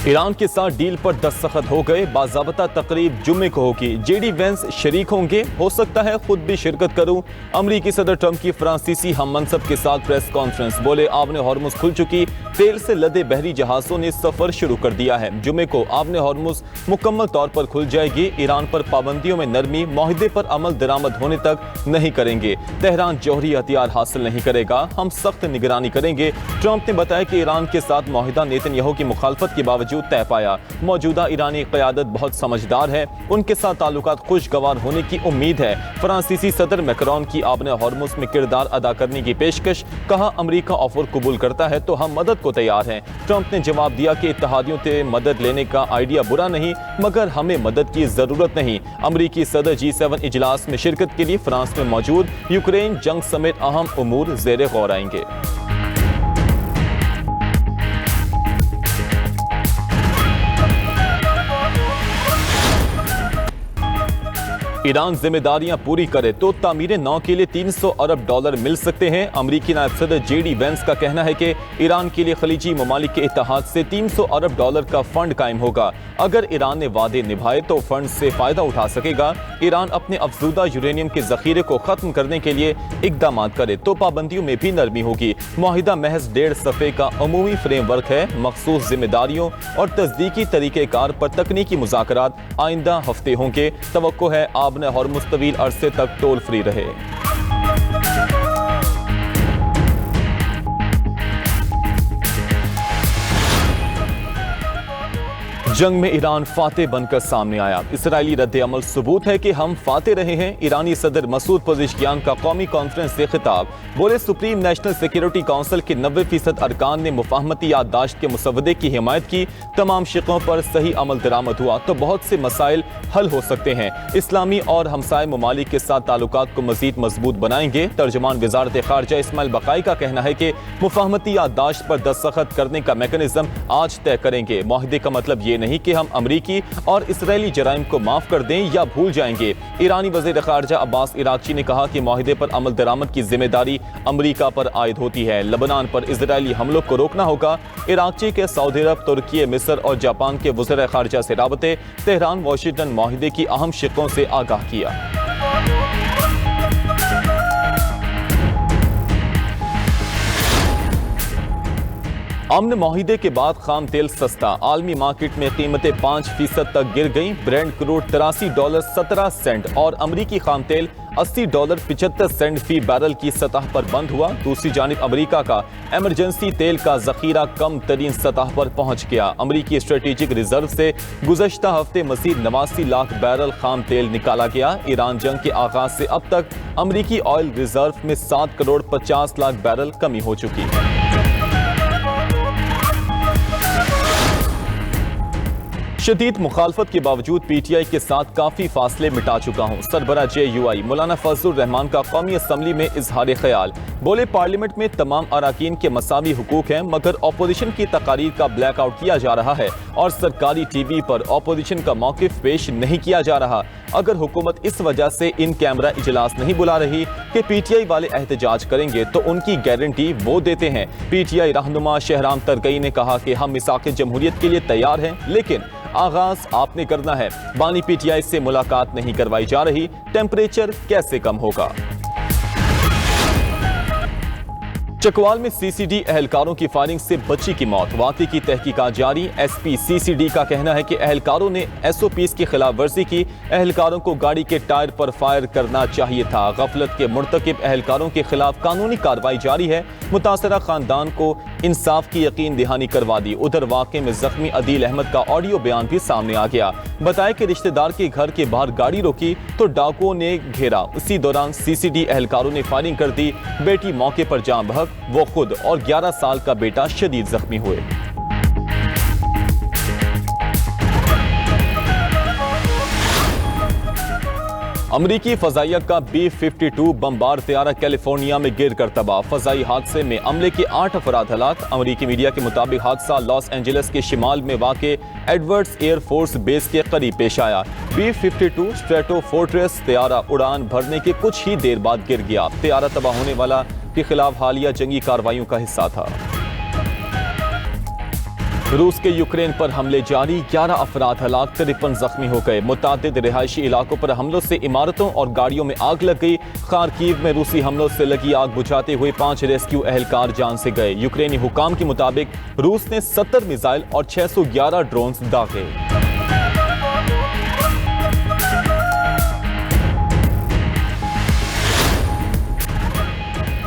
Iran के साथ deal पर दस्तखत हो गए। बाज़ाबता तकरीब जुम्मे को होगी। जेडी वेंस शरीक होंगे। हो सकता है खुद भी शिरकत करूं। अमरीकी सदर ट्रंप की फ्रांसीसी हम मनसब के साथ प्रेस कॉन्फ्रेंस। बोले आबने हॉर्मुज खुल चुकी। तेल से लदे बहरी जहाजों ने सफर शुरू कर दिया है। जुम्मे को आबने हॉर्मुज मुकम्मल तौर पर खुल जाएगी। ईरान पर पाबंदियों में नरमी। माहिदे पर अमल दरामद होने तक नहीं करेंगे। तेहरान जौहरी हथियार हासिल नहीं करेगा। हम सख्त निगरानी करेंगे। ट्रंप ने बताया कि ईरान के साथ माहिदा नेतन्याहू की मुखालफत के बावजूद तय पाया। मौजूदा ईरानी क़यादत बहुत समझदार है। उनके साथ ताल्लुकात खुशगवार होने की उम्मीद है। फ्रांसीसी सदर मैक्रोन की आबने हॉर्मुज में किरदार अदा करने की पेशकश। कहा अमरीका ऑफर कबूल करता है तो हम मदद को तैयार हैं। ट्रंप ने जवाब दिया कि इत्तेहादियों से मदद लेने का आइडिया बुरा नहीं, मगर हमें मदद की जरूरत नहीं। अमरीकी सदर G7 इजलास में शिरकत के लिए फ्रांस में मौजूद। यूक्रेन जंग समेत अहम उमूर ज़ेरे गौर आएंगे। ईरान जिम्मेदारियां पूरी करे तो तामीर नौ के लिए $300 अरब मिल सकते हैं। अमरीकी नायब सदर जेडी वेंस का कहना है कि ईरान के लिए खलीजी ममालिक के इत्तेहाद से $300 अरब का फंड कायम होगा। अगर ईरान ने वादे निभाए तो फंड से फायदा उठा सकेगा। ईरान अपने अफजूदा यूरेनियम के जखीरे को खत्म करने के लिए इकदाम करे तो पाबंदियों में भी नरमी होगी। मुआहिदा महज 1.5 सफ़े का अमूमी फ्रेमवर्क है। मखसूस जिम्मेदारियों और तस्दीकी तरीक़ेकार पर तकनीकी मुज़ाकरात आइंदा हफ्ते होंगे। तवक्को है आबने हॉर्मुज तवील अरसे तक टोल फ्री रहे। जंग में ईरान फातेह बनकर सामने आया। इसराइली रद्द-ए-अमल सबूत है कि हम फातेह रहे हैं। ईरानी सदर मसूद पज़ेश्कियान का कौमी कॉन्फ्रेंस से खिताब। बोले सुप्रीम नेशनल सिक्योरिटी काउंसिल के 90% अरकान ने मुफाहमती याददाश्त के मुसवदे की हिमायत की। तमाम शिकों पर सही अमल दरामद हुआ तो बहुत से मसाइल हल हो सकते हैं। इस्लामी और हमसाय ममालिक के साथ ताल्लुकात को मजीद मजबूत बनाएंगे। तर्जुमान वज़ारत ख़ारिजा इस्माइल बक़ाई का कहना है कि मुफाहमती याददाश्त पर दस्तखत करने का मैकेनिज्म आज तय करेंगे। माहिदे का मतलब ये नहीं कि हम अमरीकी और इसराइली जराइम को माफ कर दें या भूल जाएंगे। ईरानी वज़ीर ख़ारिजा अब्बास इराक़ची ने कहा कि माहिदे पर अमल दरामद की जिम्मेदारी अमरीका पर आयद होती है। लबनान पर इजरायली हमलों को रोकना होगा। इराक़ची के सऊदी अरब, तुर्की, मिस्र और जापान के वज़ीर ख़ारिजा से राबते। तेहरान वाशिंगटन माहिदे की अहम शिकों से आगाह किया। अमन माहिदे के बाद खाम तेल सस्ता। आलमी मार्केट में कीमतें 5% तक गिर गईं। ब्रेंट क्रूड $83.17 और अमरीकी खाम तेल $80.75 फी बैरल की सतह पर बंद हुआ। दूसरी जानिब अमरीका का एमरजेंसी तेल का जखीरा कम तरीन सतह पर पहुंच गया। अमरीकी स्ट्रेटेजिक रिजर्व से गुज़श्ता हफ्ते मजीद 89 लाख बैरल खाम तेल निकाला गया। ईरान जंग के आगाज से अब तक अमरीकी ऑयल रिजर्व में 7 करोड़ 50 लाख बैरल कमी हो चुकी है। शदीद मुखालफत के बावजूद PTI के साथ काफी फासले मिटा चुका हूँ। सरबरा JUI मौलाना फजलुर रहमान का कौमी असम्बली में इजहार ख्याल। बोले पार्लियामेंट में तमाम अराकीन के मसावी हुकूक हैं, मगर अपोजिशन की तकारीर का ब्लैक आउट किया जा रहा है और सरकारी TV पर अपोजिशन का मौक़िफ़ पेश नहीं किया जा रहा। अगर हुकूमत इस वजह से इन कैमरा इजलास नहीं बुला रही कि PTI वाले एहतजाज करेंगे तो उनकी गारंटी वो देते हैं। PTI रहनुमा शहराम तरकई ने कहा कि हम मिसाक़ जमहूरियत के लिए तैयार हैं, लेकिन आगाज आपने करना है। बानी PTI से मुलाकात नहीं करवाई जा रही। टेम्परेचर कैसे कम होगा? चकवाल में CCD एहलकारों की फायरिंग से बच्ची की मौत। वाक़े की तहकीकात जारी। SP CCD का कहना है कि एहलकारों ने SOPs की खिलाफ वर्जी की। एहलकारों को गाड़ी के टायर पर फायर करना चाहिए था। गफलत के मुर्तकिब एहलकारों के खिलाफ कानूनी कार्रवाई जारी है। मुतासरा खानदान को इंसाफ की यकीन दहानी करवा दी। उधर वाक़े में जख्मी अदील अहमद का ऑडियो बयान भी सामने आ गया। बताया कि रिश्तेदार के घर के बाहर गाड़ी रोकी तो डाकुओं ने घेरा। उसी दौरान CCD एहलकारों ने फायरिंग कर दी। बेटी मौके पर जान बहक, वो खुद और 11 साल का बेटा शदीद जख्मी हुए। अमरीकी फजाइया का B-52 बमबार तैयारा कैलिफोर्निया में गिर कर तबाह। फजाई हादसे में अमले के 8 अफराद हलाक। अमरीकी मीडिया के मुताबिक हादसा लॉस एंजलिस के शिमाल में वाक़े एडवर्ड्स एयर फोर्स बेस के करीब पेश आया। B-52 स्ट्रेटोफोर्ट्रेस तैयारा उड़ान भरने के कुछ ही देर बाद गिर गया। तैयारा तबाह होने वाला के खिलाफ हालिया जंगी कार्रवाइयों का हिस्सा था। रूस के यूक्रेन पर हमले जारी, 11 अफराद हलाक, 53 जख्मी हो गए। मुतादिद रिहायशी इलाकों पर हमलों से इमारतों और गाड़ियों में आग लग गई। खार्किव में रूसी हमलों से लगी आग बुझाते हुए 5 रेस्क्यू एहलकार जान से गए। यूक्रेनी हुकाम के मुताबिक रूस ने 70 मिसाइल और 611 ड्रोन्स दागे।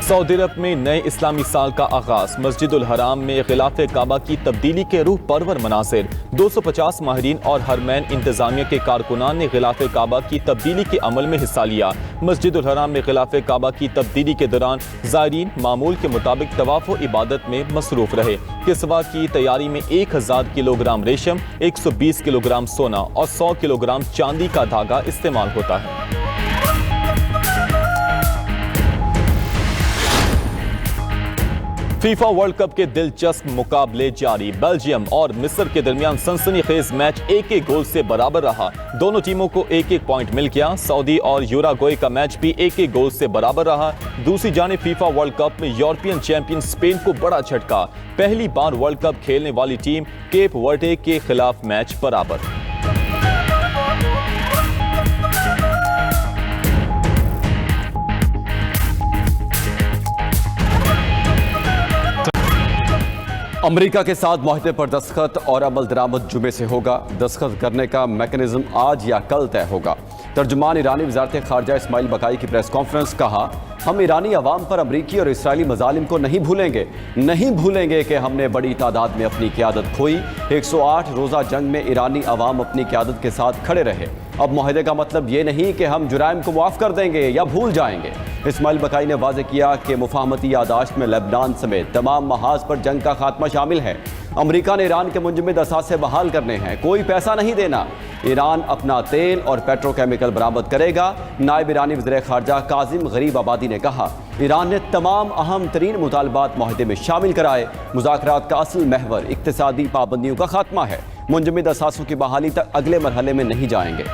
सऊदी अरब में नए इस्लामी साल का आगाज, मस्जिदुल हराम में गिलाफे काबा की तब्दीली के रूह परवर मनासिर। 250 माहिरीन और हरमैन इंतजामिया के कारकुनान ने गिलाफे काबा की तब्दीली के अमल में हिस्सा लिया। मस्जिदुल हराम में गिलाफे काबा की तब्दीली के दौरान ज़ायरीन मामूल के मुताबिक तवाफ व इबादत में मसरूफ रहे। किस्वा की तैयारी में 1000 किलोग्राम रेशम, 120 किलोग्राम सोना और 100 किलोग्राम चांदी का धागा इस्तेमाल होता है। फीफा वर्ल्ड कप के दिलचस्प मुकाबले जारी, बेल्जियम और मिस्र के दरमियान सनसनीखेज मैच एक गोल से बराबर रहा। दोनों टीमों को एक पॉइंट मिल गया। सऊदी और यूराग्वे का मैच भी एक गोल से बराबर रहा। दूसरी जानिब फीफा वर्ल्ड कप में यूरोपियन चैंपियन स्पेन को बड़ा झटका, पहली बार वर्ल्ड कप खेलने वाली टीम केप वर्डे के खिलाफ मैच बराबर। अमेरिका के साथ मुआहदे पर दस्तखत और अमल दरामद जुमे से होगा। दस्तखत करने का मैकेनिज्म आज या कल तय होगा। तर्जुमान ईरानी वज़ारत ख़ारजा इस्माइल बकाई की प्रेस कॉन्फ्रेंस, कहा हम ईरानी अवाम पर अमरीकी और इसराइली मजालिम को नहीं भूलेंगे कि हमने बड़ी तादाद में अपनी क़यादत खोई। 108 रोज़ा जंग में ईरानी अवाम अपनी क़यादत के साथ खड़े रहे। अब मुआहदे का मतलब ये नहीं कि हम जुराइम को माफ़ कर देंगे या भूल जाएंगे। इस्माइल बकाई ने वाज़ेह किया कि मुफाहमती यादाश्त में लेबनान समेत तमाम महाज पर जंग का खात्मा शामिल है। अमेरिका ने ईरान के मुंजमद असासे बहाल करने हैं, कोई पैसा नहीं देना। ईरान अपना तेल और पेट्रोकेमिकल बरामद करेगा। नायब ईरानी वज़ीर ख़ारजा काजिम गरीब आबादी ने कहा ईरान ने तमाम अहम तरीन मुतालबात मुआहदे में शामिल कराए। मुज़ाकरात का असल महवर इक़्तिसादी पाबंदियों का खात्मा है। मुंजमद असासों की बहाली तक अगले मरहले में नहीं जाएंगे।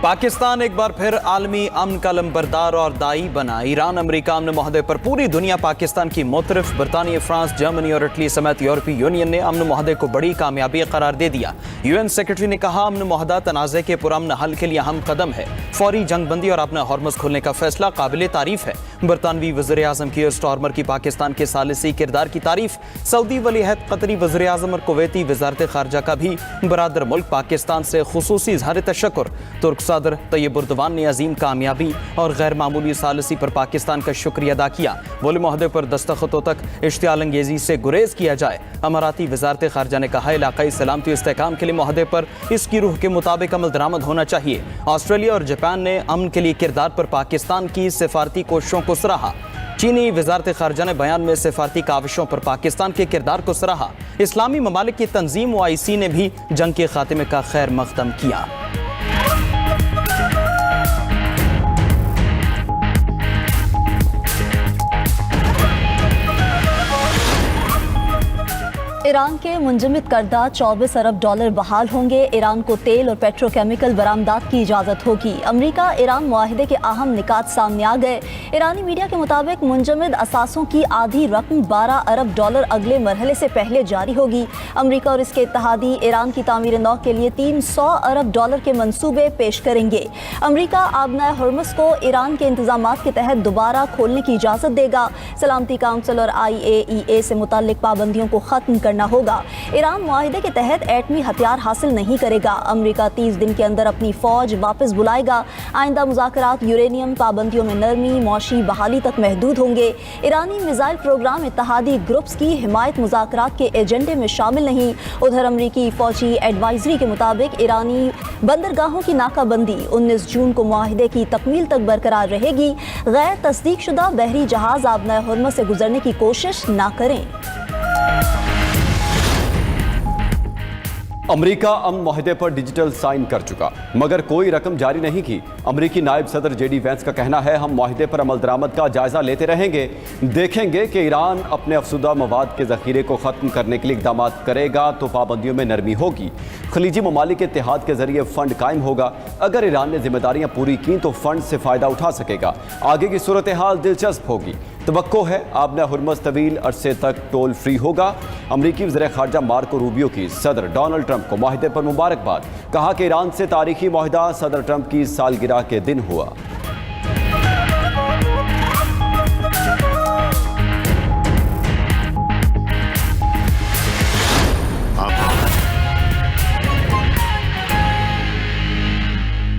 पाकिस्तान एक बार फिर आलमी अमन का लंबरदार और दाई बना। ईरान अमेरिका अमन मुआहदे पर पूरी दुनिया पाकिस्तान की मुतरफ। बरतानिया, फ्रांस, जर्मनी और इटली समेत यूरोपीय यूनियन ने अमन मुआहदे को बड़ी कामयाबी करार दे दिया। यूएन सेक्रेटरी ने कहा अमन मुआहदा तनाज़े के पुरअमन हल के लिए अहम कदम है। फौरी जंगबंदी और अपना हॉर्मज़ खोलने का फैसला काबिल तारीफ है। बरतानवी वज़ीर आज़म कीयर स्टारमर की पाकिस्तान के सालिसी किरदार की तारीफ। सऊदी वलीअहद, कतरी वज़ीर आज़म और कुवैती वज़ारत ख़ारजा का भी बरादर मुल्क पाकिस्तान से खुसूसी इज़हार तशक्कुर। तुर्क सदर तैयब उर्दवान ने अजीम कामयाबी और गैर मामूली सालिसी पर पाकिस्तान का शुक्रिया अदा किया। बोले मुआहदे पर दस्तखतों तक इश्तियाल अंगेजी से गुरेज किया जाए। अमाराती वज़ारत ख़ारजा ने कहा इलाक़ाई सलामती इस्तेहकाम के लिए मुआहदे पर इसकी रूह के मुताबिक अमल दरामद होना चाहिए। ऑस्ट्रेलिया और जापान ने अमन के लिए किरदार पर पाकिस्तान की सिफारती कोशिशों को सराहा। चीनी वज़ारत ख़ारजा ने बयान में सिफारती काविशों पर पाकिस्तान के किरदार को सराहा। इस्लामी ममालिक की तंजीम OIC ने भी जंग के खात्मे का खैर मक़दम किया। ईरान के मुंजमद करदा 24 अरब डॉलर बहाल होंगे। ईरान को तेल और पेट्रोकेमिकल बरामदात की इजाज़त होगी। अमेरिका ईरान मुआहिदे के अहम निकात सामने आ गए। ईरानी मीडिया के मुताबिक मुंजमद असासों की आधी रकम 12 अरब डॉलर अगले मरहले से पहले जारी होगी। अमेरिका और इसके इत्तहादी ईरान की तामीर नौ के लिए 300 अरब डॉलर के मंसूबे पेश करेंगे। अमेरिका आबना हॉर्मज़ को ईरान के इंतजामात के तहत दोबारा खोलने की इजाज़त देगा। सलामती काउंसिल और IAEA से मुताल्लिक पाबंदियों को ख़त्म करना होगा। ईरान मुआहिदे के तहत एटमी हथियार हासिल नहीं करेगा। अमेरिका 30 दिन के अंदर अपनी फौज वापस बुलाएगा। आइंदा मुज़ाकरात यूरेनियम पाबंदियों में नरमी, मौशी बहाली तक महदूद होंगे। ईरानी मिसाइल प्रोग्राम इत्तहादी ग्रुप्स की हिमायत मुज़ाकरात के एजेंडे में शामिल नहीं। उधर अमेरिकी फौजी एडवाइजरी के मुताबिक ईरानी बंदरगाहों की नाकाबंदी 19 जून को मुआहिदे की तकमील तक बरकरार रहेगी। गैर तस्दीक शुदा बहरी जहाज आबना हॉर्मज़ से गुजरने की कोशिश ना करें। अमेरिका अमन माहिदे पर डिजिटल साइन कर चुका मगर कोई रकम जारी नहीं की। अमेरिकी नायब सदर जेडी वेंस का कहना है, हम माहिदे पर अमल दरामद का जायजा लेते रहेंगे, देखेंगे कि ईरान अपने अफसुदा मवाद के जखीरे को खत्म करने के लिए इकदाम करेगा तो पाबंदियों में नरमी होगी। खलीजी ममालिक के इत्तेहाद के जरिए फंड कायम होगा। अगर ईरान ने जिम्मेदारियां पूरी की तो फंड से फायदा उठा सकेगा। आगे की सूरत हाल दिलचस्प होगी। तवक्को है आबना हुर्मुज़ तवील अरसे तक टोल फ्री होगा। अमरीकी वज़ीर ख़ारजा मार्को रूबियो की सदर डोनाल्ड ट्रंप को माहिदे पर मुबारकबाद। कहा कि ईरान से तारीखी माहिदा सदर ट्रंप की सालगिरह के दिन हुआ।